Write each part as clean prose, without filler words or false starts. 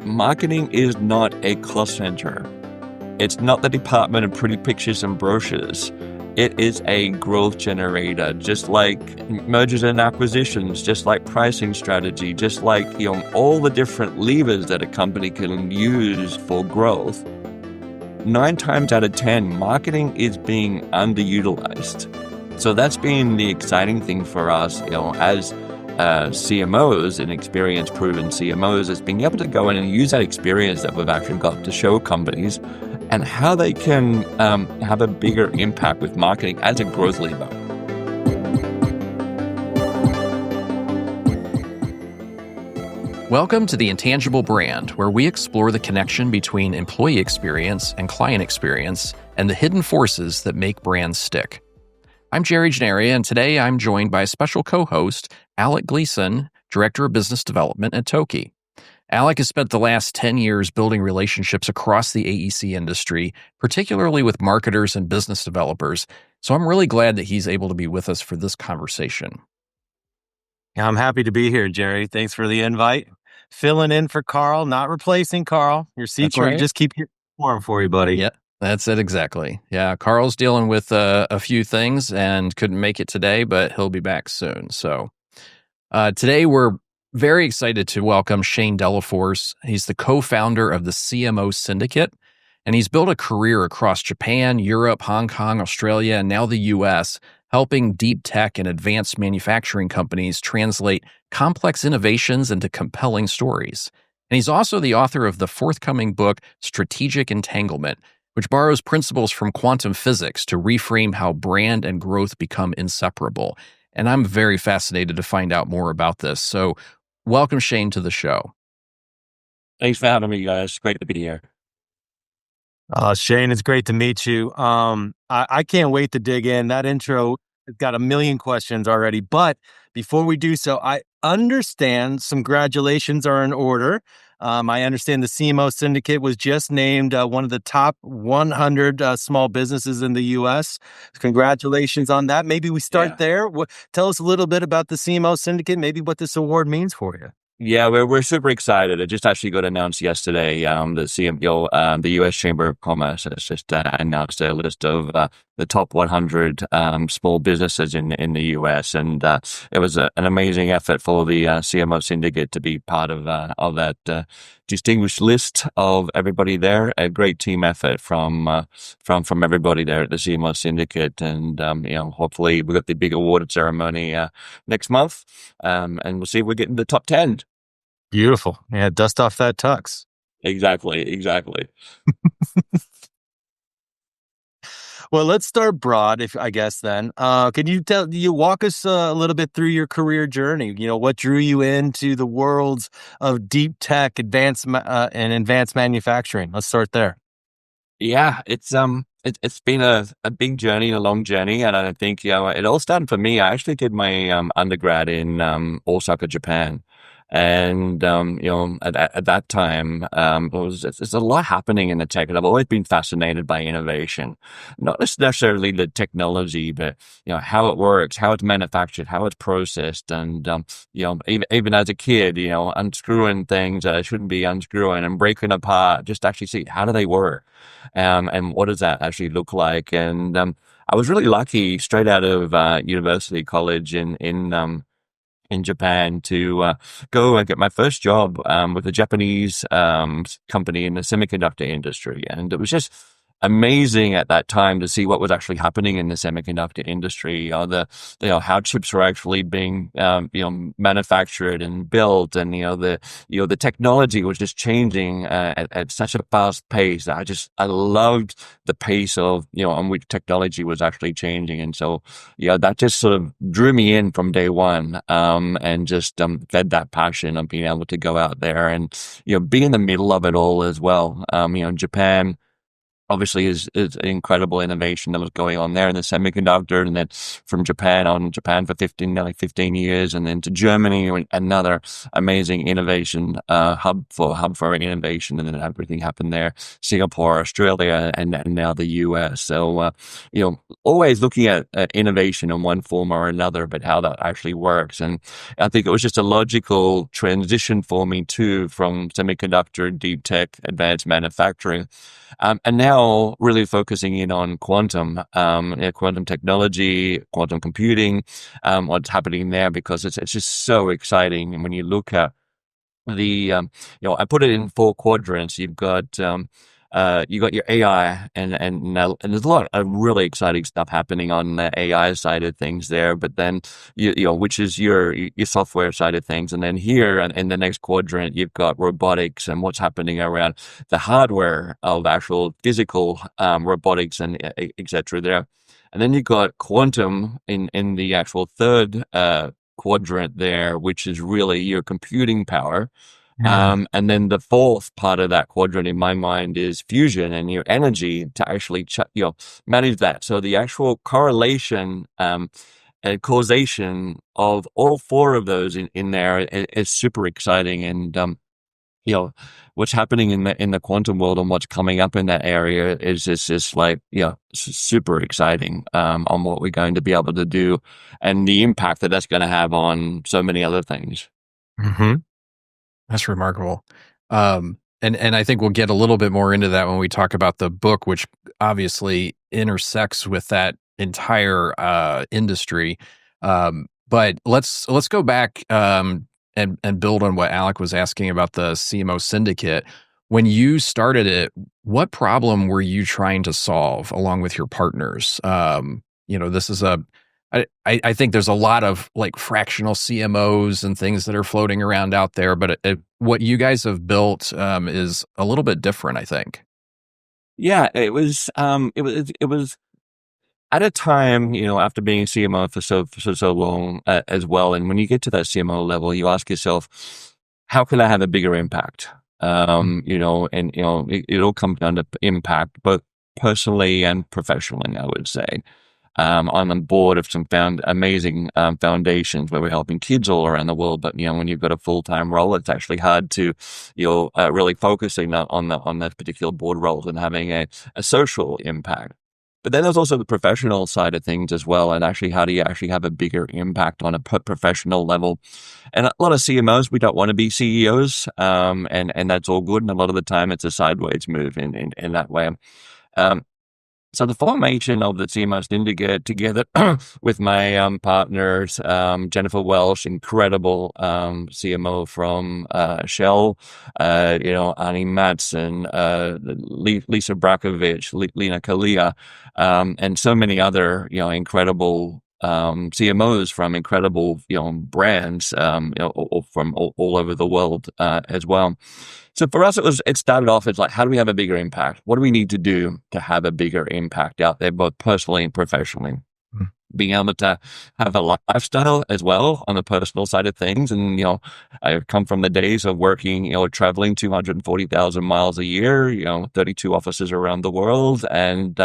Marketing is not a cost center. It's not the department of pretty pictures and brochures. It is a growth generator, just like mergers and acquisitions, just like pricing strategy, just like all the different levers that a company can use for growth. 9 times out of 10, marketing is being underutilized. So that's been the exciting thing for us, as CMOs and experience-proven CMOs, is being able to go in and use that experience that we've actually got to show companies and how they can have a bigger impact with marketing as a growth lever. Welcome to the Intangible Brand, where we explore the connection between employee experience and client experience and the hidden forces that make brands stick. I'm Jerry Genaria, and today I'm joined by a special co-host, Alec Gleason, Director of Business Development at Toki. Alec has spent the last 10 years building relationships across the AEC industry, particularly with marketers and business developers, so I'm really glad that he's able to be with us for this conversation. I'm happy to be here, Jerry. Thanks for the invite. Filling in for Carl, not replacing Carl. Your seat's where you just keep your warm for you, buddy. Yeah, that's it exactly. Yeah, Carl's dealing with a few things and couldn't make it today, but he'll be back soon. So today we're very excited to welcome Shayne De La Force. He's the co-founder of the CMO Syndicate, and he's built a career across Japan, Europe, Hong Kong, Australia, and now the US, helping deep tech and advanced manufacturing companies translate complex innovations into compelling stories. And he's also the author of the forthcoming book, Strategic Entanglement, which borrows principles from quantum physics to reframe how brand and growth become inseparable. And I'm very fascinated to find out more about this. So welcome, Shayne, to the show. Thanks for having me, guys. Great to be here. Shayne, it's great to meet you. I can't wait to dig in. That intro has got a million questions already. But before we do so, I understand some congratulations are in order. I understand the CMO Syndicate was just named one of the top 100 small businesses in the U.S. Congratulations on that. Maybe we start there. Tell us a little bit about the CMO Syndicate, maybe what this award means for you. Yeah, we're super excited. It just actually got announced yesterday. The CMO, the U.S. Chamber of Commerce has just announced a list of the top 100 small businesses in the U.S. And it was an amazing effort for the CMO Syndicate to be part of that distinguished list of everybody there. A great team effort from everybody there at the CMO Syndicate, and hopefully we've got the big award ceremony next month, and we'll see if we get in the top 10. Beautiful. Yeah, dust off that tux. Exactly. Well, let's start broad, then. Can you walk us a little bit through your career journey? What drew you into the worlds of deep tech, advanced manufacturing? Let's start there. Yeah, it's been a big journey, a long journey, and I think it all started for me. I actually did my undergrad in Osaka, Japan. And, at that time, there's a lot happening in the tech, and I've always been fascinated by innovation, not necessarily the technology, but, how it works, how it's manufactured, how it's processed. And, even as a kid, unscrewing things that I shouldn't be unscrewing and breaking apart, just actually see how do they work? And what does that actually look like? And, I was really lucky straight out of, university college in Japan to go and get my first job with a Japanese company in the semiconductor industry. And it was just amazing at that time to see what was actually happening in the semiconductor industry, how chips were actually being manufactured and built, and the technology was just changing at such a fast pace. I loved the pace of on which technology was actually changing, and so that just sort of drew me in from day one, and just fed that passion of being able to go out there and be in the middle of it all as well. Japan obviously is incredible innovation that was going on there in the semiconductor, and then from Japan for 15 years, and then to Germany, another amazing innovation hub for innovation, and then everything happened there. Singapore, Australia, and now the US. So always looking at innovation in one form or another, but how that actually works. And I think it was just a logical transition for me too, from semiconductor, deep tech, advanced manufacturing. And now really focusing in on quantum technology, quantum computing, what's happening there, because it's just so exciting. And when you look at I put it in 4 quadrants. You got your AI, and there's a lot of really exciting stuff happening on the AI side of things there. But then which is your software side of things, and then here in the next quadrant, you've got robotics and what's happening around the hardware of actual physical robotics and etc. there. And then you've got quantum in the actual third quadrant there, which is really your computing power. And then the fourth part of that quadrant in my mind is fusion and your energy to actually manage that. So the actual correlation and causation of all 4 of those in there is super exciting. And what's happening in the quantum world and what's coming up in that area is just like super exciting on what we're going to be able to do, and the impact that that's going to have on so many other things. Mm-hmm. That's remarkable. And I think we'll get a little bit more into that when we talk about the book, which obviously intersects with that entire industry. But let's go back and build on what Alec was asking about the CMO syndicate. When you started it, what problem were you trying to solve along with your partners? This is I think there's a lot of like fractional CMOs and things that are floating around out there, but what you guys have built is a little bit different, I think. Yeah, it was at a time, after being a CMO for so long as well. And when you get to that CMO level, you ask yourself, how can I have a bigger impact? It all comes down to impact, both personally and professionally, I would say. I'm on board of some amazing foundations where we're helping kids all around the world. But when you've got a full-time role, it's actually hard to really focusing on that particular board roles and having a social impact. But then there's also the professional side of things as well, and actually how do you actually have a bigger impact on a professional level? And a lot of CMOs, we don't want to be CEOs, and that's all good. And a lot of the time, it's a sideways move in that way. So the formation of the CMO syndicate together with my partners, Jennifer Welsh, incredible CMO from Shell, Annie Matson, Lisa Brakovich, Lena Kalia, and so many other incredible CMOs from incredible brands from all over the world as well. So for us, it started off as like, how do we have a bigger impact? What do we need to do to have a bigger impact out there, both personally and professionally? Being able to have a lifestyle as well on the personal side of things. And, I've come from the days of working, traveling 240,000 miles a year, 32 offices around the world. And,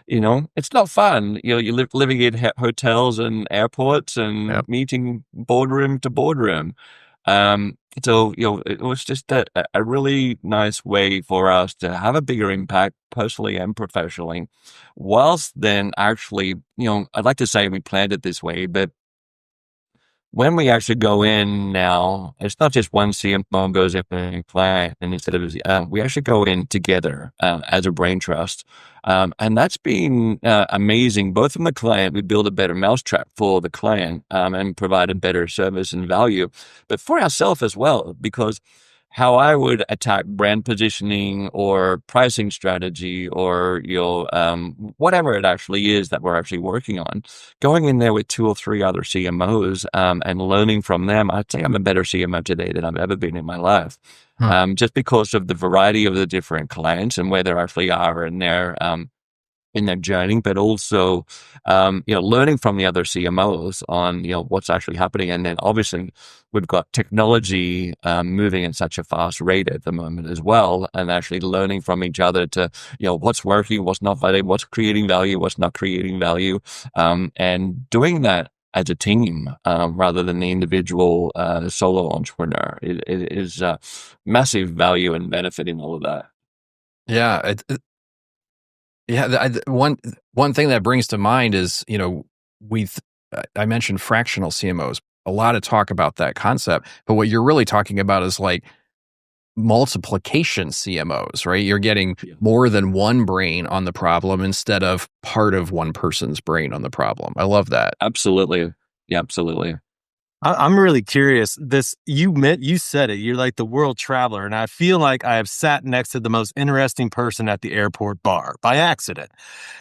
it's not fun. You're living in hotels and airports and meeting boardroom to boardroom. So, it was just a really nice way for us to have a bigger impact personally and professionally, whilst then actually, I'd like to say we planned it this way, but when we actually go in now, it's not just one CMO goes in and client, and instead of we actually go in together as a brain trust, and that's been amazing. Both from the client, we build a better mousetrap for the client and provide a better service and value, but for ourselves as well, because how I would attack brand positioning or pricing strategy or whatever it actually is that we're actually working on, going in there with 2 or 3 other CMOs and learning from them, I'd say I'm a better CMO today than I've ever been in my life. Just because of the variety of the different clients and where they actually are in their in their journey, but also, learning from the other CMOs on, what's actually happening. And then obviously we've got technology moving at such a fast rate at the moment as well, and actually learning from each other to, what's working, what's not, what's creating value, what's not creating value, and doing that as a team rather than the individual solo entrepreneur. It is massive value and benefit in all of that. Yeah, one thing that brings to mind is, I mentioned fractional CMOs. A lot of talk about that concept, but what you're really talking about is like multiplication CMOs, right? You're getting more than one brain on the problem instead of part of one person's brain on the problem. I love that. Absolutely. Yeah, absolutely. I'm really curious. You said it. You're like the world traveler, and I feel like I have sat next to the most interesting person at the airport bar by accident.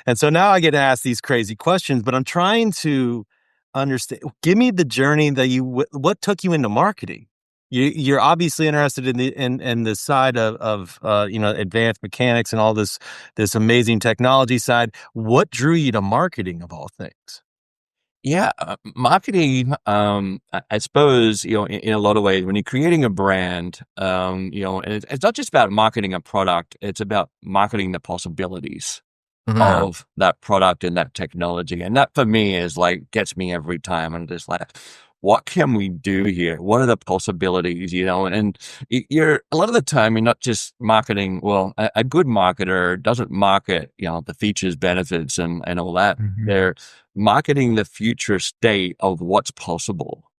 And so now I get to ask these crazy questions, but I'm trying to understand. Give me the journey that what took you into marketing. You're obviously interested in the side of advanced mechanics and all this amazing technology side. What drew you to marketing of all things? Yeah, marketing, I suppose, in a lot of ways, when you're creating a brand, and it's not just about marketing a product, it's about marketing the possibilities of that product and that technology. And that for me is like, gets me every time. And just like, what can we do here? What are the possibilities, And you're a lot of the time, you're not just marketing. Well, a good marketer doesn't market, the features, benefits and all that. They're marketing the future state of what's possible.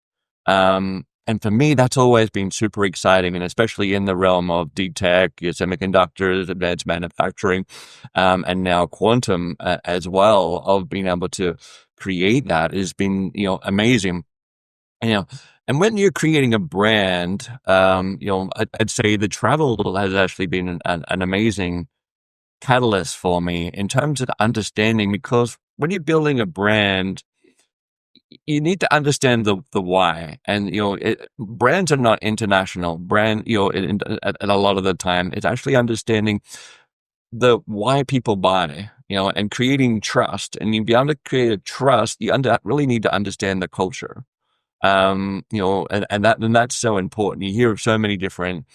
And for me, that's always been super exciting, and especially in the realm of deep tech, your semiconductors, advanced manufacturing, and now quantum as well, of being able to create that has been, amazing. And when you're creating a brand, I'd say the travel has actually been an amazing catalyst for me in terms of understanding, because when you're building a brand, you need to understand the why. And brands are not international. And a lot of the time it's actually understanding the why people buy, and creating trust. And you be able to create a trust, really need to understand the culture. And that's so important. You hear of so many different,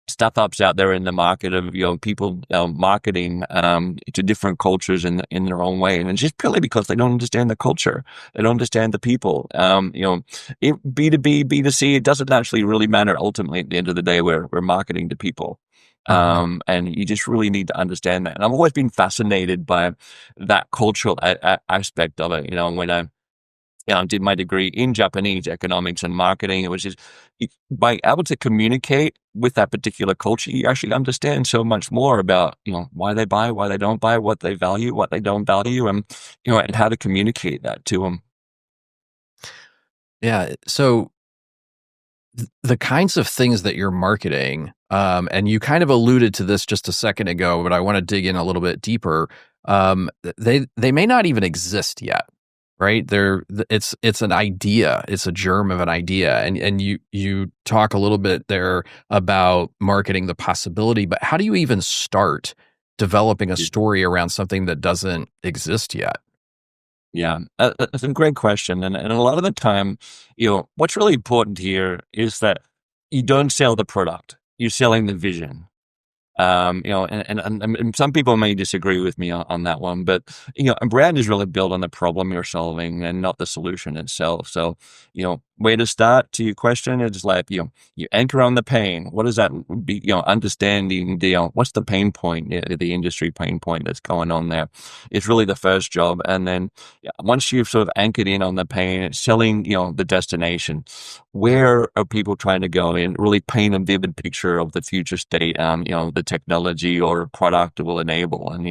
startups out there in the market of, people marketing to different cultures in their own way, and it's just purely because they don't understand the culture, they don't understand the people. B2B, B2C, it doesn't actually really matter. Ultimately, at the end of the day, we're marketing to people. And you just really need to understand that. And I've always been fascinated by that cultural aspect of it. When I did my degree in Japanese economics and marketing, it was just by able to communicate with that particular culture, you actually understand so much more about, why they buy, why they don't buy, what they value, what they don't value, and, and how to communicate that to them. Yeah. So the kinds of things that you're marketing, and you kind of alluded to this just a second ago, but I want to dig in a little bit deeper. They may not even exist yet, right? It's an idea, it's a germ of an idea, and you talk a little bit there about marketing the possibility, but how do you even start developing a story around something that doesn't exist yet? Yeah, that's a great question. And a lot of the time, what's really important here is that you don't sell the product, you're selling the vision. And some people may disagree with me on that one, but, a brand is really built on the problem you're solving and not the solution itself. So, way to start to your question is like, you anchor on the pain. What does that be? Understanding what's the pain point, the industry pain point that's going on there. It's really the first job. And then once you've sort of anchored in on the pain, it's selling, the destination. Where are people trying to go, and really paint a vivid picture of the future state, the technology or product will enable. And,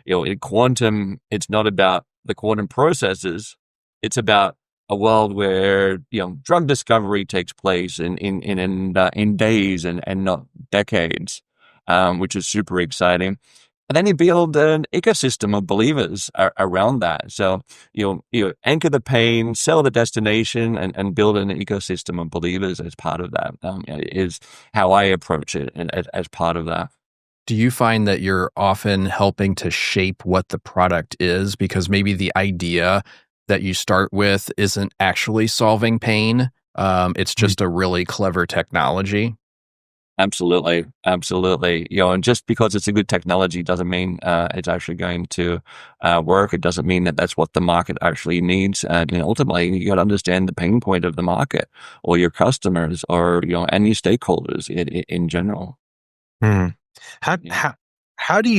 in quantum, it's not about the quantum processes. It's about a world where, drug discovery takes place in days and not decades, which is super exciting. And then you build an ecosystem of believers around that. So you anchor the pain, sell the destination, and build an ecosystem of believers as part of that. Is how I approach it, and as part of that. do you find that you're often helping to shape what the product is because maybe the idea that you start with isn't actually solving pain? It's just a really clever technology. Absolutely, absolutely. And just because it's a good technology doesn't mean it's actually going to work. It doesn't mean that that's what the market actually needs. And ultimately, you got to understand the pain point of the market, or your customers, or any stakeholders in general. Hmm. How Yeah. how how do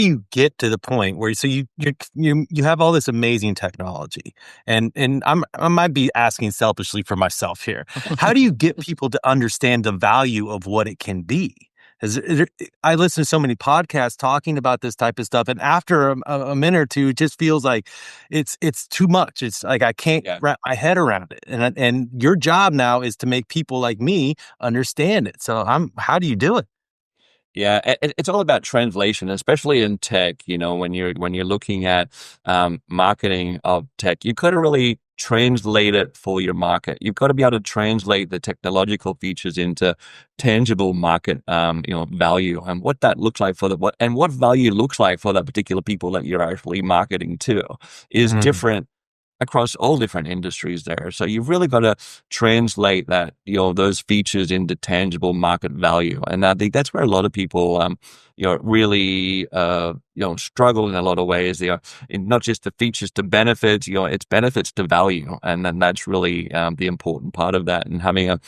you get to the point where you have all this amazing technology, and I might be asking selfishly for myself here. How do you get people to understand the value of what it can be? I listen to so many podcasts talking about this type of stuff, and after a minute or two, it just feels like it's too much. It's like I can't Yeah. wrap my head around it, and your job now is to make people like me understand it. So how do you do it? Yeah, it's all about translation, especially in tech. When you're looking at marketing of tech, you've got to really translate it for your market. You've got to be able to translate the technological features into tangible market, value, and what that looks like for what value looks like for that particular people that you're actually marketing to is Mhm. different across all different industries there. So you've really got to translate that, those features into tangible market value. And I think that's where a lot of people, really, struggle in a lot of ways. They are in not just the features to benefits, it's benefits to value. And then that's really the important part of that. And having a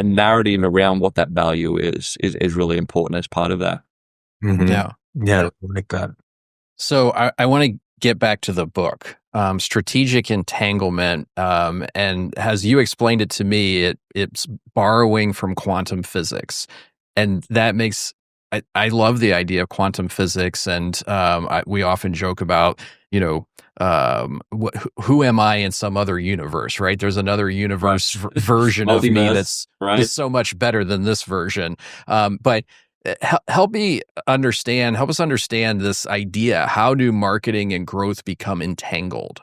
narrative around what that value is really important as part of that. Mhm. Yeah. Yeah, like that. So I want to get back to the book, Strategic Entanglement, and as you explained it to me, it's borrowing from quantum physics, and that makes I love the idea of quantum physics, and we often joke about who am I in some other universe, right? There's another Right. universe version of me Multiverse, that's right? so much better than this version, but help us understand this idea. How do marketing and growth become entangled?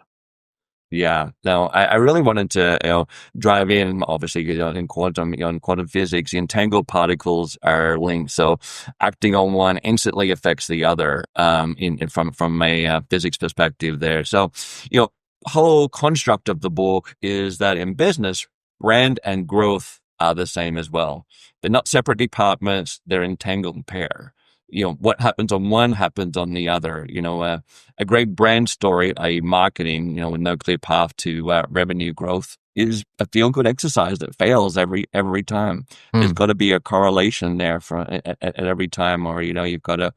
Yeah, no, I really wanted to, drive in, obviously, in quantum physics, the entangled particles are linked. So acting on one instantly affects the other, from a physics perspective there. So, whole construct of the book is that in business, brand and growth are the same as well. They're not separate departments, they're entangled pair. What happens on one happens on the other. A great brand story, a marketing, with no clear path to revenue growth is a feel good exercise that fails every time. There's Hmm. got to be a correlation there at every time, or you've got an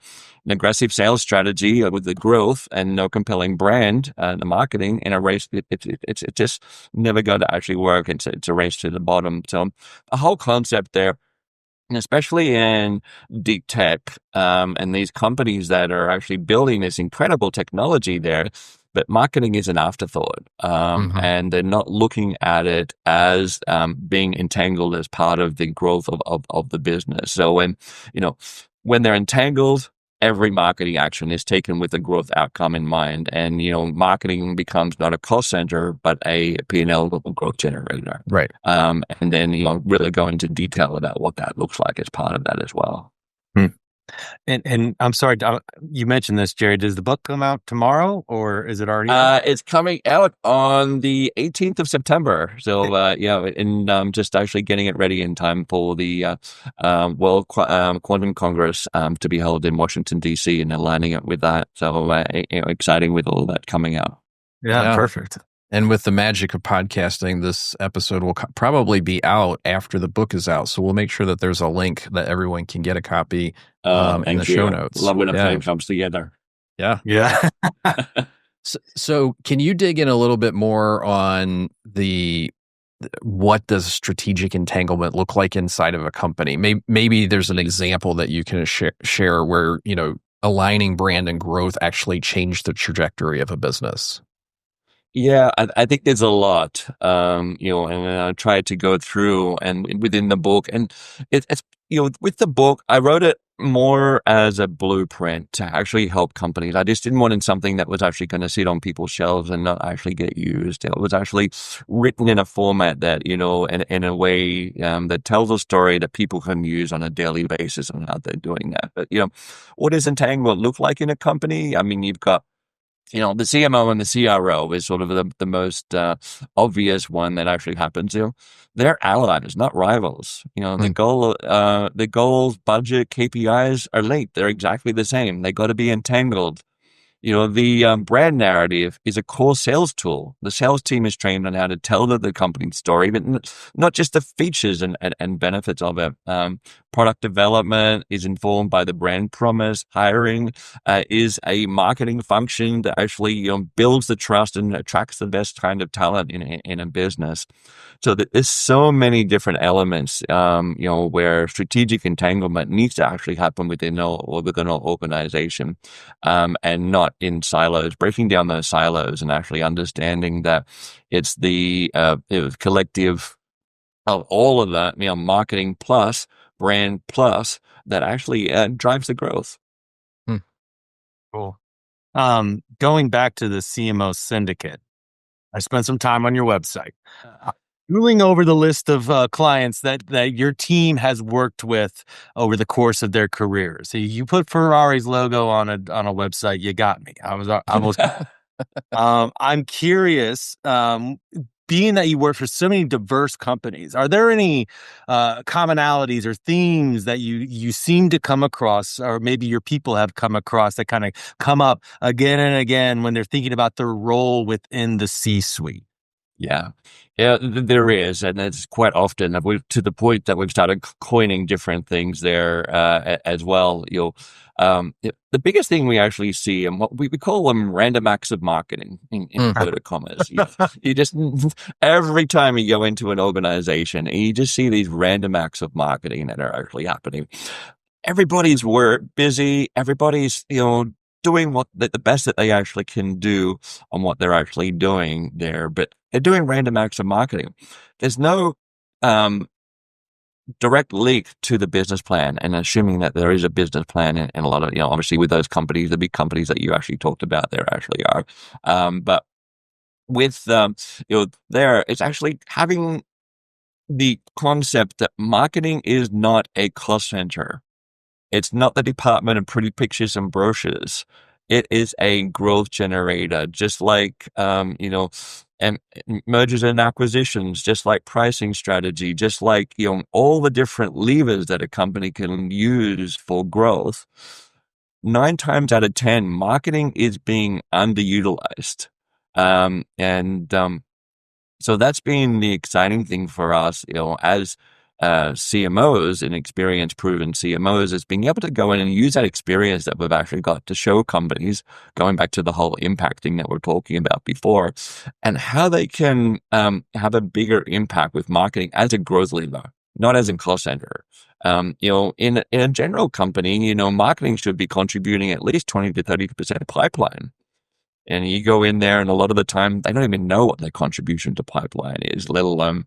aggressive sales strategy with the growth and no compelling brand, the marketing in a race. It's just never going to actually work. It's a race to the bottom. So a whole concept there, and especially in deep tech, and these companies that are actually building this incredible technology there, but marketing is an afterthought, Hmm. and they're not looking at it as being entangled as part of the growth of the business. So when they're entangled, every marketing action is taken with a growth outcome in mind, and marketing becomes not a cost center but a P&L growth generator. Right. And then, really go into detail about what that looks like as part of that as well. Hmm. And I'm sorry, you mentioned this, Jerry. Does the book come out tomorrow, or is it already out? It's coming out on the 18th of September. So, and just actually getting it ready in time for the World Quantum Congress to be held in Washington, D.C., and aligning it with that. So, exciting with all that coming out. Yeah, Yeah. perfect. And with the magic of podcasting, this episode will probably be out after the book is out. So we'll make sure that there's a link that everyone can get a copy in the Thank show you. notes. Love when a Yeah. plan comes together. Yeah. Yeah. So can you dig in a little bit more on what does strategic entanglement look like inside of a company? Maybe there's an example that you can share where, aligning brand and growth actually changed the trajectory of a business. Yeah, I think there's a lot, and I tried to go through and within the book, and it's with the book, I wrote it more as a blueprint to actually help companies. I just didn't want something that was actually going to sit on people's shelves and not actually get used. It was actually written in a format that, in a way that tells a story that people can use on a daily basis on how they're doing that. But, what does entanglement look like in a company? I mean, you've got the CMO and the CRO is sort of the most obvious one that actually happens. They're allies, not rivals. The goals, budget, KPIs are linked. They're exactly the same. They got to be entangled. The brand narrative is a core sales tool. The sales team is trained on how to tell the company story, but not just the features and benefits of it. Product development is informed by the brand promise. Hiring is a marketing function that actually builds the trust and attracts the best kind of talent in a business. So there's so many different elements, where strategic entanglement needs to actually happen within an organization, and not in silos. Breaking down those silos and actually understanding that it's the collective of all of that, marketing plus brand plus that actually drives the growth. Cool. Going back to the CMO syndicate, I spent some time on your website. Going over the list of clients that your team has worked with over the course of their careers. So you put Ferrari's logo on a website. You got me. I was. I'm curious. Being that you work for so many diverse companies, are there any commonalities or themes that you seem to come across, or maybe your people have come across that kind of come up again and again when they're thinking about their role within the C-suite? Yeah, there is, and it's quite often to the point that we've started coining different things there as well. The biggest thing we actually see, and what we call them random acts of marketing in inverted commas. You just every time you go into an organization, you just see these random acts of marketing that are actually happening. Everybody's busy. Everybody's doing what the best that they actually can do on what they're actually doing there, but they're doing random acts of marketing. There's no direct link to the business plan, and assuming that there is a business plan, and a lot of obviously with those companies, the big companies that you actually talked about, there actually are. But with there, it's actually having the concept that marketing is not a cost center. It's not the department of pretty pictures and brochures. It is a growth generator, just like, and mergers and acquisitions, just like pricing strategy, just like, all the different levers that a company can use for growth. 9 times out of 10, marketing is being underutilized. So that's been the exciting thing for us, as CMOs and experience proven CMOs, is being able to go in and use that experience that we've actually got to show companies, going back to the whole impact thing that we're talking about before, and how they can have a bigger impact with marketing as a growth lever, not as a cost center. In a general company, marketing should be contributing at least 20 to 30% of pipeline. And you go in there, and a lot of the time, they don't even know what their contribution to pipeline is, let alone,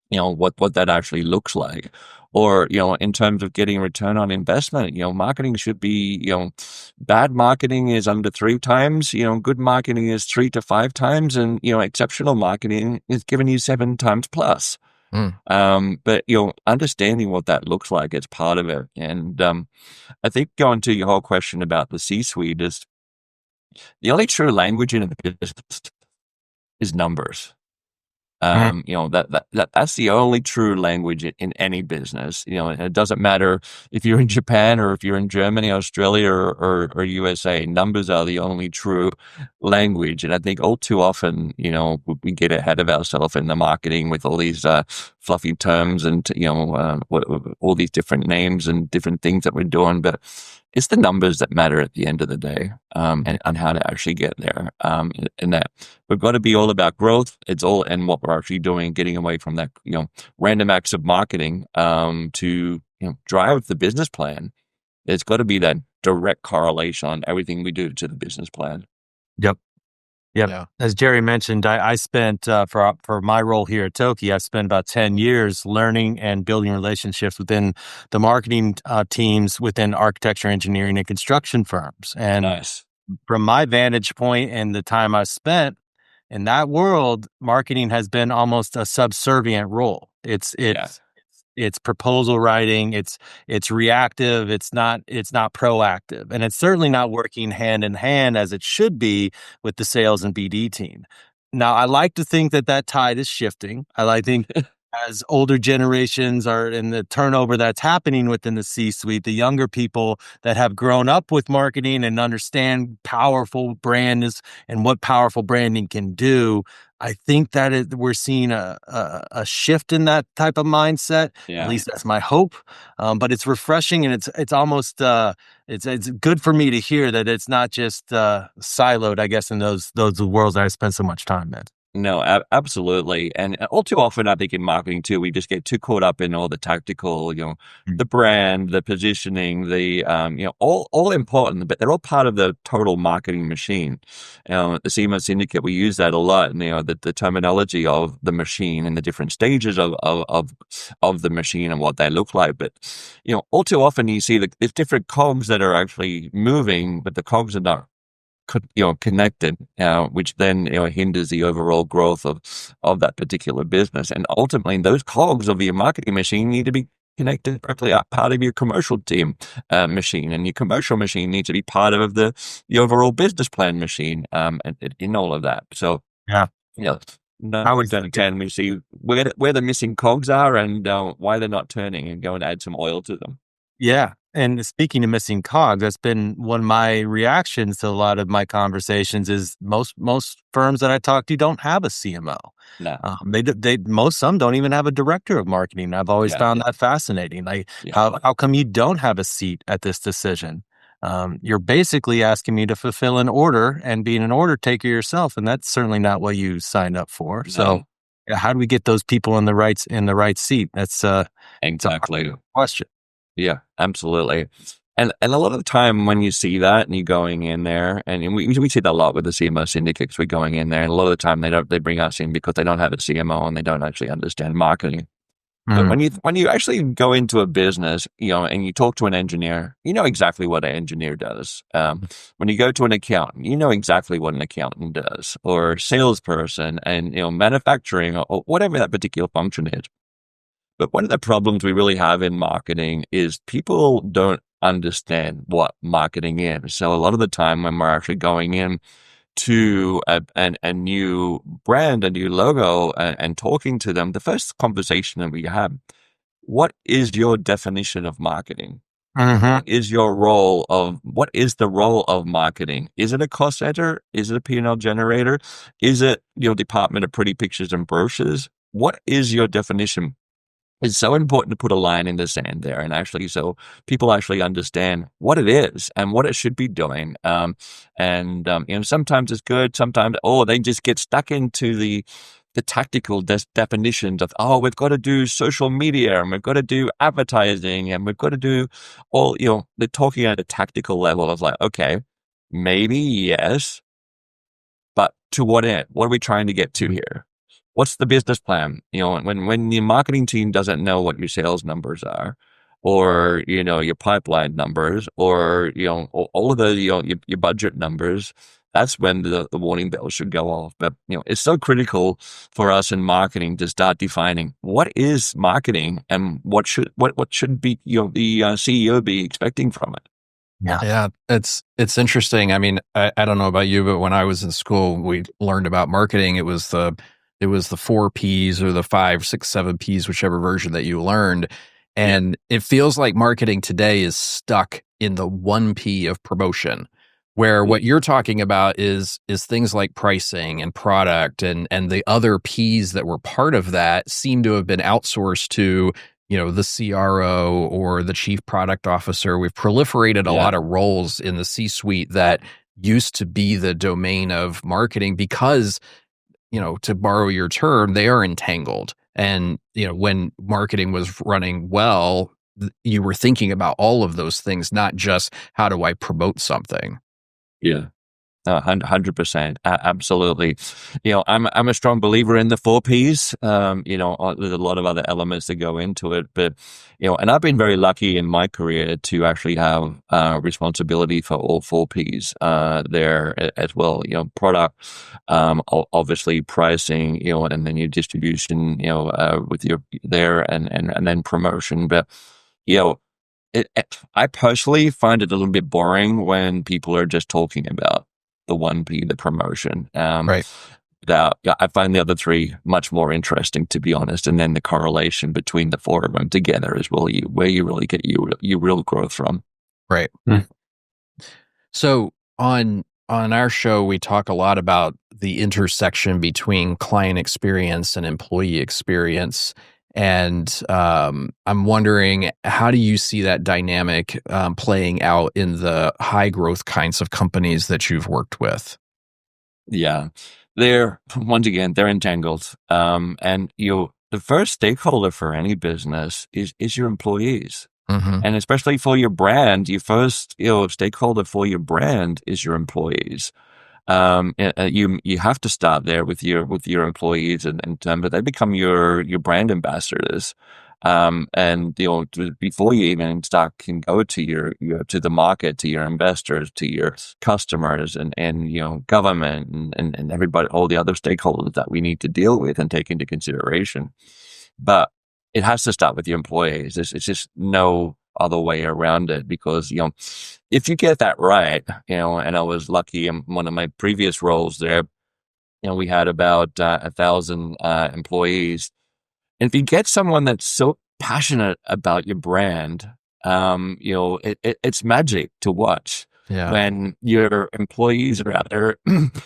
what that actually looks like. Or, in terms of getting a return on investment, marketing should be, bad marketing is under 3 times, good marketing is 3 to 5 times, and, exceptional marketing is giving you 7 times plus. But, understanding what that looks like is part of it. And I think going to your whole question about the C-suite is, the only true language in a business is numbers. That's the only true language in any business. It doesn't matter if you're in Japan or if you're in Germany, Australia, or USA. Numbers are the only true language. And I think all too often, we get ahead of ourselves in the marketing with all these fluffy terms and all these different names and different things that we're doing, but it's the numbers that matter at the end of the day, and how to actually get there. And that we've got to be all about growth. It's all, and what we're actually doing, getting away from that, random acts of marketing, to, drive the business plan. There's got to be that direct correlation on everything we do to the business plan. Yep. Yep. Yeah. As Jerry mentioned, I spent for my role here at Toki, I spent about 10 years learning and building relationships within the marketing teams within architecture, engineering, and construction firms. And Nice. from my vantage point and the time I spent in that world, marketing has been almost a subservient role. Yeah. It's proposal writing, it's reactive, it's not proactive, and it's certainly not working hand in hand as it should be with the sales and BD team. Now, I like to think that that tide is shifting. I think as older generations are in the turnover that's happening within the C-suite, the younger people that have grown up with marketing and understand powerful brand is and what powerful branding can do. I think that we're seeing a shift in that type of mindset. At Yeah. least that's my hope. But it's refreshing, and it's almost it's good for me to hear that it's not just siloed, I guess, in those worlds that I spent so much time in. No, absolutely. And all too often, I think in marketing too, we just get too caught up in all the tactical, Mm. the brand, the positioning, all important, but they're all part of the total marketing machine. The CMO syndicate, we use that a lot, and, the terminology of the machine and the different stages of the machine and what they look like. But, all too often you see there's different cogs that are actually moving, but the cogs are not connected, which then hinders the overall growth of that particular business. And ultimately, those cogs of your marketing machine need to be connected directly up part of your commercial team machine, and your commercial machine needs to be part of the overall business plan machine, and in all of that. So Yeah, you know. I 9 was times out of 10, we see where the missing cogs are and why they're not turning, and go and add some oil to them. Yeah. And speaking of missing cogs, that's been one of my reactions to a lot of my conversations is most firms that I talk to don't have a CMO. No. Some don't even have a director of marketing. I've always Yeah. found that fascinating. Like Yeah. how come you don't have a seat at this decision? You're basically asking me to fulfill an order and being an order taker yourself, and that's certainly not what you signed up for. So, No. yeah, how do we get those people in the right seat? It's a Exactly. hard question. Yeah, absolutely. And a lot of the time when you see that and you're going in there, and we see that a lot with the CMO syndicates, we're going in there, and a lot of the time they bring us in because they don't have a CMO and they don't actually understand marketing. But Mm. when you actually go into a business, and you talk to an engineer, you know exactly what an engineer does. When you go to an accountant, you know exactly what an accountant does, or salesperson, and manufacturing, or whatever that particular function is. But one of the problems we really have in marketing is people don't understand what marketing is. So a lot of the time when we're actually going in to a new brand, a new logo, and talking to them, the first conversation that we have, what is your definition of marketing? Mhm. What is the role of marketing? Is it a cost center? Is it a P&L generator? Is it your department of pretty pictures and brochures? What is your definition? It's so important to put a line in the sand there, and actually, so people actually understand what it is and what it should be doing. Sometimes it's good, sometimes they just get stuck into the tactical definitions of, we've got to do social media and we've got to do advertising and we've got to do all. They're talking at a tactical level of like, okay, maybe yes, but to what end? What are we trying to get to here? What's the business plan? When the marketing team doesn't know what your sales numbers are, or your pipeline numbers, or all of the your budget numbers, that's when the warning bells should go off. But it's so critical for us in marketing to start defining what is marketing and what should be the CEO be expecting from it. Yeah. Yeah, it's interesting. I mean, I don't know about you, but when I was in school, we learned about marketing. It was the 4 Ps or the 5, 6, 7 Ps, whichever version that you learned. Yeah. And it feels like marketing today is stuck in the 1 P of promotion, where what you're talking about is things like pricing and product and the other Ps that were part of that seem to have been outsourced to the CRO or the chief product officer. We've proliferated a Yeah. lot of roles in the C-suite that used to be the domain of marketing because, to borrow your term, they are entangled. And, when marketing was running well, you were thinking about all of those things, not just how do I promote something. Yeah. 100%. Absolutely. I'm a strong believer in the four Ps. There's a lot of other elements that go into it, but, and I've been very lucky in my career to actually have responsibility for all four Ps there as well. Product, obviously pricing, and then your distribution, with your there and then promotion. But, you know, I personally find it a little bit boring when people are just talking about the one P, the promotion. Right. I find the other three much more interesting, to be honest. And then the correlation between the four of them together is really where you really get your real growth from. Right. So on our show, we talk a lot about the intersection between client experience and employee experience. And I'm wondering, how do you see that dynamic playing out in the high growth kinds of companies that you've worked with? Yeah, once again, they're entangled. And the first stakeholder for any business is your employees. Mm-hmm. And especially for your brand, your first stakeholder for your brand is your employees. You have to start there with your employees, and but they become your brand ambassadors. And before you even can go to to the market, to your investors, to your customers, and government and everybody, all the other stakeholders that we need to deal with and take into consideration. But it has to start with your employees. It's just no other way around it, because if you get that right, and I was lucky in one of my previous roles there, we had about 1,000 employees. And if you get someone that's so passionate about your brand, it's magic to watch. Yeah. When your employees are out there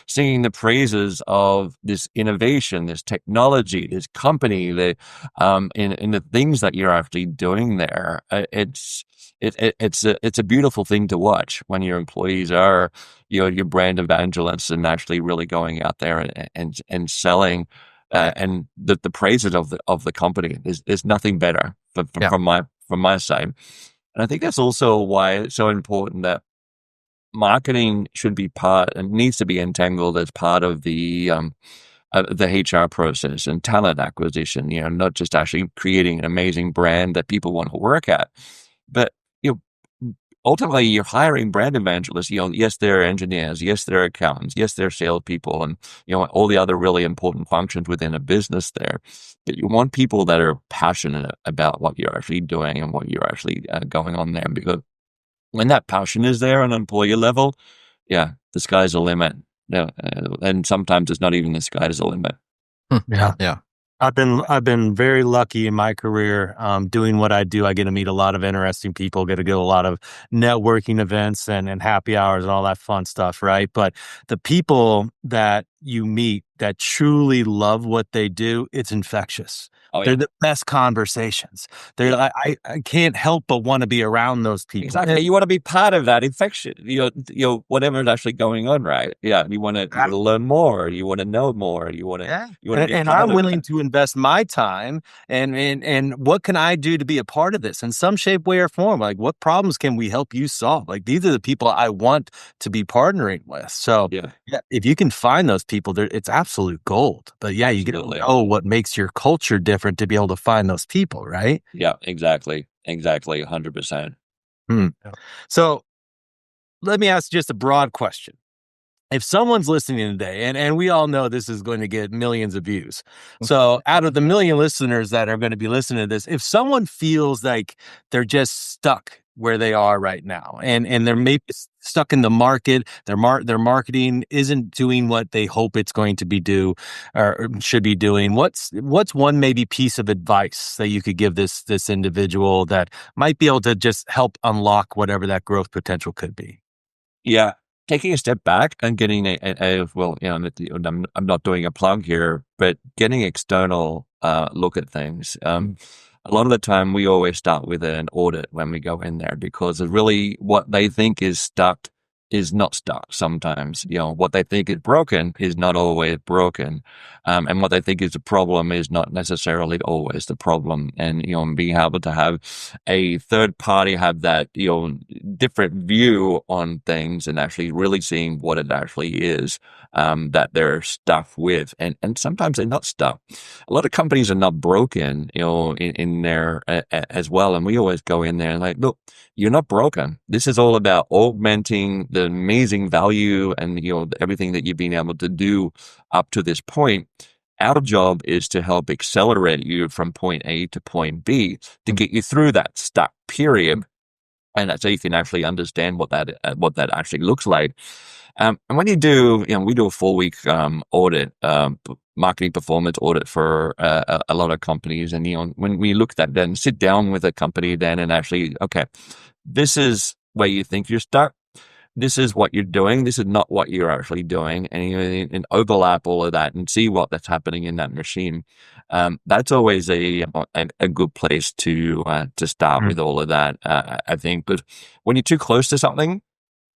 singing the praises of this innovation, this technology, this company, in the things that you're actually doing there, it's a beautiful thing to watch when your employees are, your brand evangelists and actually really going out there and selling. And the praises of the company. There's nothing better from my side. And I think that's also why it's so important that marketing should be part and needs to be entangled as part of the HR process and talent acquisition. Not just actually creating an amazing brand that people want to work at, but ultimately, you're hiring brand evangelists. Yes, they're engineers. Yes, they're accountants. Yes, they're salespeople, and all the other really important functions within a business there. But you want people that are passionate about what you're actually doing and what you're actually going on there. Because when that passion is there on an employer level, the sky's the limit. And sometimes it's not even the sky's the limit. Yeah. I've been very lucky in my career doing what I do. I get to meet a lot of interesting people, get to go to a lot of networking events and happy hours and all that fun stuff, right? But the people that you meet that truly love what they do, it's infectious. Oh, yeah. They're the best conversations. I can't help but want to be around those people. Exactly. You want to be part of that infection. Whatever is actually going on, right? Yeah. You want to learn more. You want to know more. You want to. And I'm willing to invest my time and what can I do to be a part of this in some shape, way, or form? Like, what problems can we help you solve? Like, these are the people I want to be partnering with. So, if you can find those people, it's absolute gold. But you get to know what makes your culture different to be able to find those people, right? Yeah, exactly. 100%. So let me ask just a broad question. If someone's listening today, and we all know this is going to get millions of views. So out of the million listeners that are going to be listening to this, if someone feels like they're just stuck where they are right now, and they're maybe stuck in the market, their marketing isn't doing what they hope it's going to be or should be doing, what's one maybe piece of advice that you could give this individual that might be able to just help unlock whatever that growth potential could be? Yeah. Taking a step back and getting I'm not doing a plug here, but getting external look at things. A lot of the time we always start with an audit when we go in there, because it's really what they think is stuck is not stuck sometimes. What they think is broken is not always broken. And what they think is a problem is not necessarily always the problem. And, being able to have a third party have that, different view on things and actually really seeing what it actually is, that they're stuck with. And sometimes they're not stuck. A lot of companies are not broken, in there as well. And we always go in there and like, look, you're not broken. This is all about augmenting the amazing value and, everything that you've been able to do up to this point. Our job is to help accelerate you from point A to point B to get you through that stuck period. And so you can actually understand what that actually looks like. And when you do, we do a 4-week audit, marketing performance audit for a lot of companies. And, when we look at that, then sit down with a company then and actually, okay, this is where you think you're stuck. This is what you're doing. This is not what you're actually doing. And overlap all of that and see that's happening in that machine. That's always a good place to start with all of that. I think, but when you're too close to something,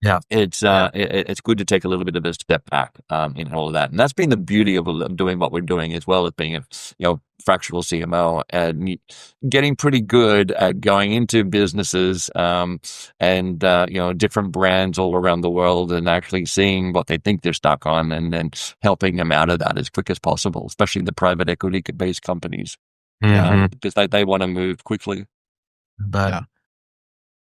Yeah. it's good to take a little bit of a step back in all of that. And that's been the beauty of doing what we're doing, as well as being a fractional CMO and getting pretty good at going into businesses and different brands all around the world and actually seeing what they think they're stuck on and then helping them out of that as quick as possible, especially the private equity based companies, because they want to move quickly. But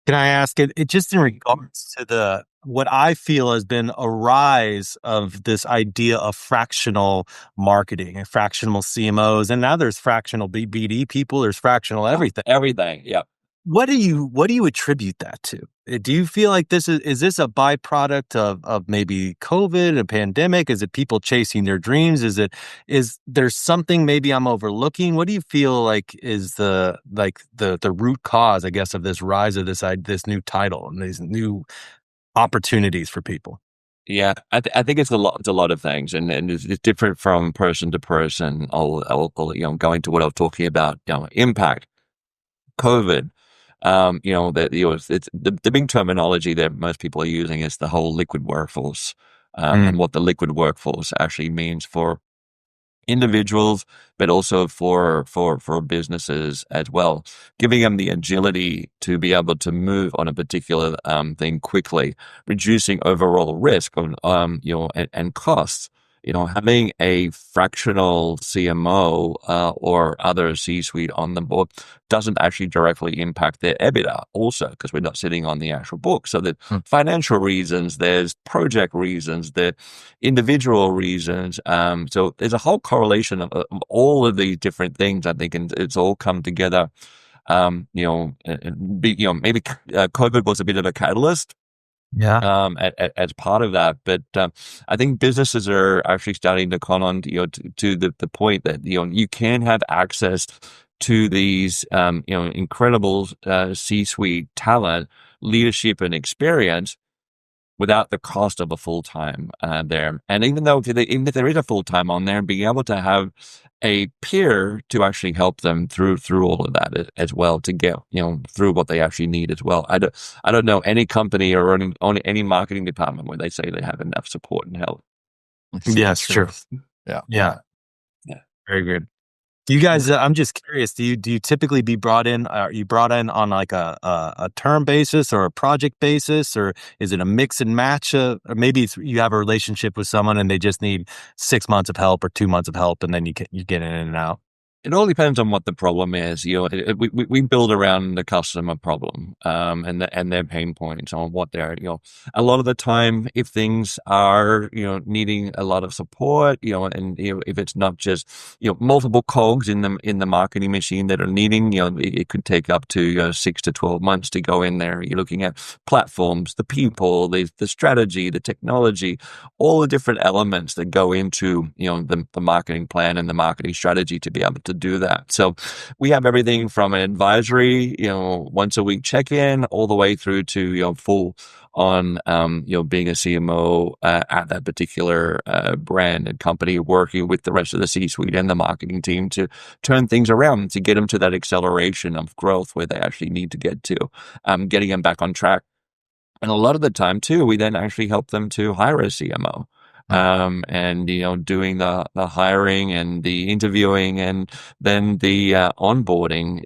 can I ask it just in regards to what I feel has been a rise of this idea of fractional marketing and fractional CMOs, and now there's fractional BD people, there's fractional everything. Everything, yeah. What do you attribute that to? Do you feel like this is this a byproduct of maybe COVID, a pandemic? Is it people chasing their dreams? Is there something maybe I'm overlooking? What do you feel like is the root cause, I guess, of this rise of this new title and these new opportunities for people? Yeah, I think it's a lot of things, and it's different from person to person. I'll going to what I was talking about, impact, COVID. It's the big terminology that most people are using is the whole liquid workforce, and what the liquid workforce actually means for individuals, but also for businesses as well, giving them the agility to be able to move on a particular thing quickly, reducing overall risk on and costs. Having a fractional CMO or other C-suite on the board doesn't actually directly impact their EBITDA also, because we're not sitting on the actual book. So there's financial reasons, there's project reasons, there's individual reasons. So there's a whole correlation of all of these different things, I think, and it's all come together. Maybe COVID was a bit of a catalyst. Yeah. As part of that, but I think businesses are actually starting to con on to the point that you can have access to these incredible C-suite talent, leadership, and experience without the cost of a full-time there. And even if there is a full-time on there, being able to have a peer to actually help them through all of that as well, to get through what they actually need as well. I don't know any company or any marketing department where they say they have enough support and help. Yes, true. Yeah. Very good. Do you guys? I'm just curious. Do you typically be brought in? Are you brought in on like a term basis or a project basis, or is it a mix and match? Or maybe you have a relationship with someone and they just need 6 months of help or 2 months of help, and then you get in and out. It all depends on what the problem is. We build around the customer problem, and their pain points on what they're, a lot of the time, if things are, needing a lot of support, and, if it's not just, multiple cogs in the marketing machine that are needing, it could take up to 6 to 12 months to go in there. You're looking at platforms, the people, the strategy, the technology, all the different elements that go into, the marketing plan and the marketing strategy to be able to do that. So we have everything from an advisory, once a week check-in, all the way through to, full on, being a CMO at that particular brand and company, working with the rest of the C-suite and the marketing team to turn things around, to get them to that acceleration of growth where they actually need to get to, getting them back on track. And a lot of the time too, we then actually help them to hire a CMO. And doing the hiring and the interviewing and then the onboarding.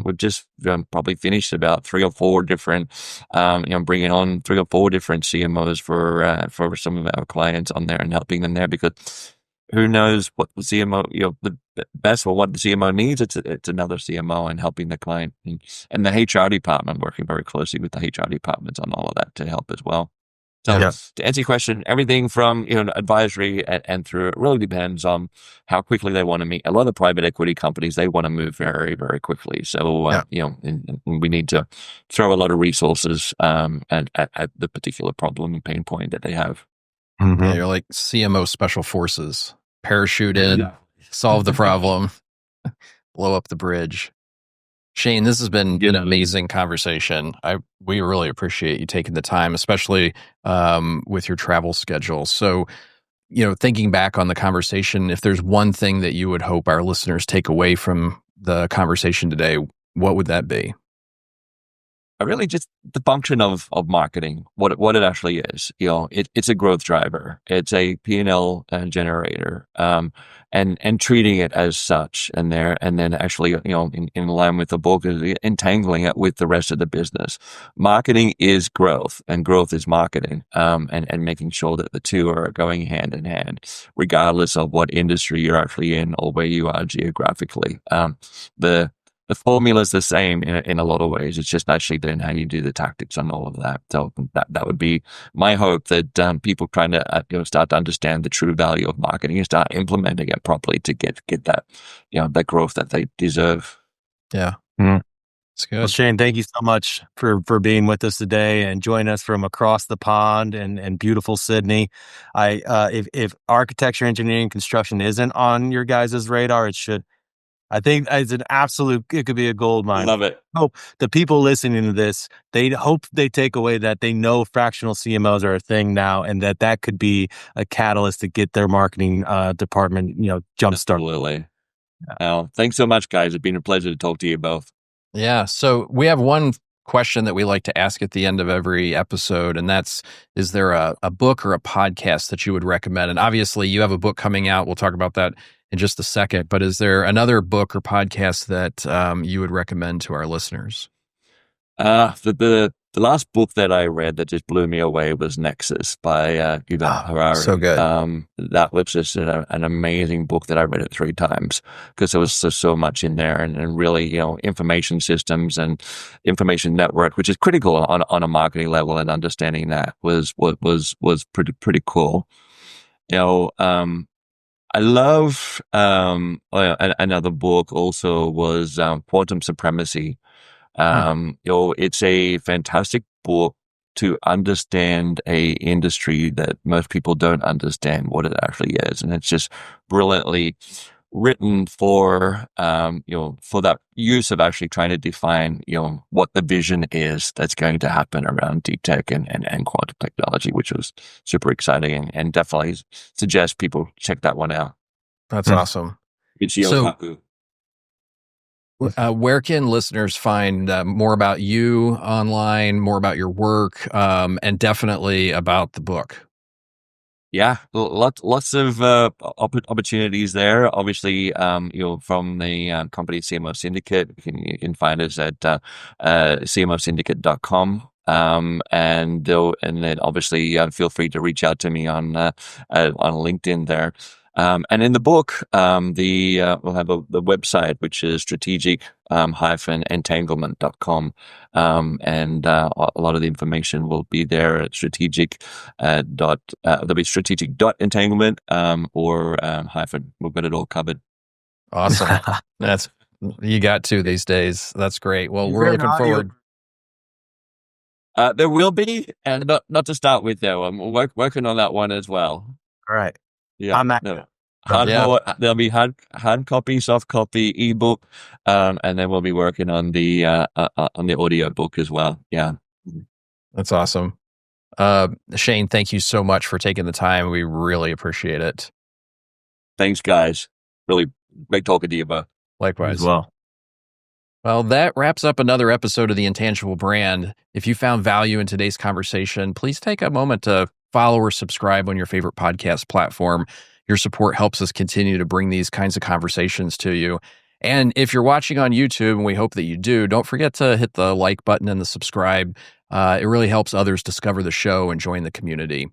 We've just probably finished about 3 or 4 different, bringing on 3 or 4 different CMOs for some of our clients on there and helping them there, because who knows what the CMO, the best for what the CMO needs. It's another CMO, and helping the client and the HR department, working very closely with the HR departments on all of that to help as well. So to answer your question, everything from advisory and through, it really depends on how quickly they want to meet. A lot of private equity companies, they want to move very, very quickly. So and we need to throw a lot of resources at the particular problem and pain point that they have. Yeah, you're like CMO special forces, parachute in, solve the problem, blow up the bridge. Shayne, this has been an amazing conversation. We really appreciate you taking the time, especially with your travel schedule. So, thinking back on the conversation, if there's one thing that you would hope our listeners take away from the conversation today, what would that be? Really just the function of marketing, what it actually is. It's a growth driver. It's a P&L generator, and treating it as such, and then actually, in line with the book, is entangling it with the rest of the business. Marketing is growth, and growth is marketing, and making sure that the two are going hand in hand, regardless of what industry you're actually in or where you are geographically. The formula is the same in a lot of ways. It's just actually then how you do the tactics on all of that. So that would be my hope, that people trying to start to understand the true value of marketing and start implementing it properly to get that that growth that they deserve. Yeah, it's good. Well, Shayne, thank you so much for being with us today and joining us from across the pond and beautiful Sydney. If architecture, engineering, construction isn't on your guys' radar, it should. I think it's it could be a gold mine. Love it. Hope the people listening to this, they hope they take away that they know fractional CMOs are a thing now, and that could be a catalyst to get their marketing department, jumpstart. Absolutely. Thanks so much, guys. It's been a pleasure to talk to you both. Yeah. So we have one question that we like to ask at the end of every episode, and that's, is there a book or a podcast that you would recommend? And obviously you have a book coming out. We'll talk about that in just a second, but is there another book or podcast that you would recommend to our listeners? The last book that I read that just blew me away was Nexus by Yuval Harari. So good. That was just an amazing book that I read it 3 times, because there was so much in there, and really, information systems and information network, which is critical on a marketing level, and understanding that was pretty cool. I love another book also was Quantum Supremacy. It's a fantastic book to understand a industry that most people don't understand what it actually is, and it's just brilliantly written for that use of actually trying to define what the vision is that's going to happen around deep tech and quantum technology, which was super exciting, and definitely suggest people check that one out. That's awesome. So, where can listeners find more about you online, more about your work, and definitely about the book? Yeah, lots of opportunities there. Obviously, from the company CMO Syndicate, you can find us at cmosyndicate.com. And then obviously feel free to reach out to me on LinkedIn there. And in the book, we'll have the website, which is strategic-entanglement.com. And a lot of the information will be there at there'll be strategic.entanglement, or hyphen. We've got it all covered. Awesome. You got to these days. That's great. Well, we're looking forward. There will be, and not to start with though. I'm working on that one as well. All right. Yeah. There'll be hard copy, soft copy, ebook, and then we'll be working on the audio book as well. Yeah. That's awesome. Shayne, thank you so much for taking the time. We really appreciate it. Thanks, guys. Really great talking to you both. Likewise. As well. Well, that wraps up another episode of The Intangible Brand. If you found value in today's conversation, please take a moment to follow or subscribe on your favorite podcast platform. Your support helps us continue to bring these kinds of conversations to you. And if you're watching on YouTube, and we hope that you do, don't forget to hit the like button and the subscribe. It really helps others discover the show and join the community.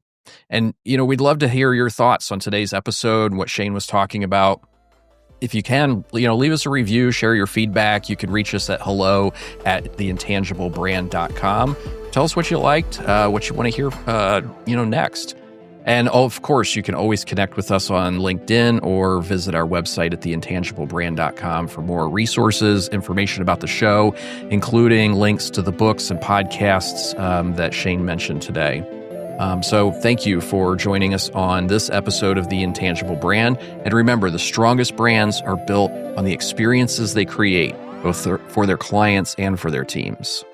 And, we'd love to hear your thoughts on today's episode and what Shayne was talking about. If you can, leave us a review, share your feedback. You can reach us at hello@theintangible.brand.com. Tell us what you liked, what you want to hear, next. And of course, you can always connect with us on LinkedIn or visit our website at theintangiblbrand.com for more resources, information about the show, including links to the books and podcasts that Shayne mentioned today. So thank you for joining us on this episode of The Intangible Brand. And remember, the strongest brands are built on the experiences they create, both for their clients and for their teams.